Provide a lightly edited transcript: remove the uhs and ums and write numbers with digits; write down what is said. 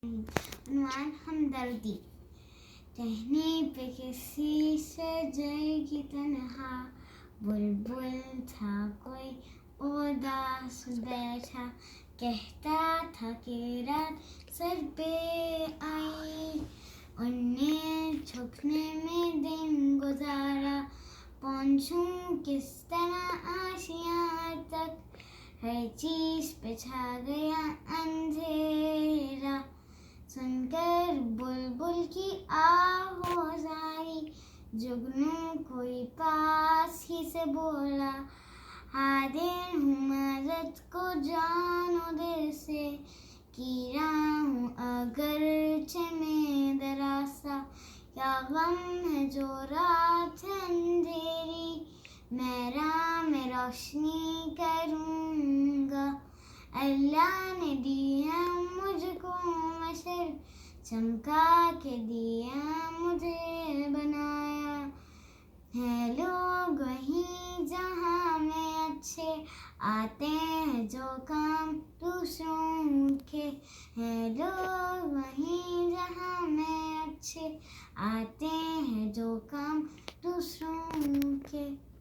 अनुमान हमदर्दी। कहने पे किसी से जाएगी तन्हा, बुलबुल था कोई उदास बैठा, कहता था कि रात सर पे आई, उन्हें झुकने में दिन गुजारा, पहुंचूं किस तरह आशियां तक, हर चीज पे छा गया अंधेरा, सुनकर बुलबुल की आवाज़ आई, जुगनू कोई पास ही से बोला, हादिर हूँ मदद को जानो दिल से, की रहा हूँ अगरचे में दरासा, क्या गम है जो रात है अंधेरी, मैं राह में रोशनी करूँगा, अल्लाह ने दिया मुझको मशर, चमका के दिया मुझे बनाया, है लोग वहीं जहाँ में अच्छे, आते हैं जो काम दूसरों के, है लोग वहीं जहाँ में अच्छे, आते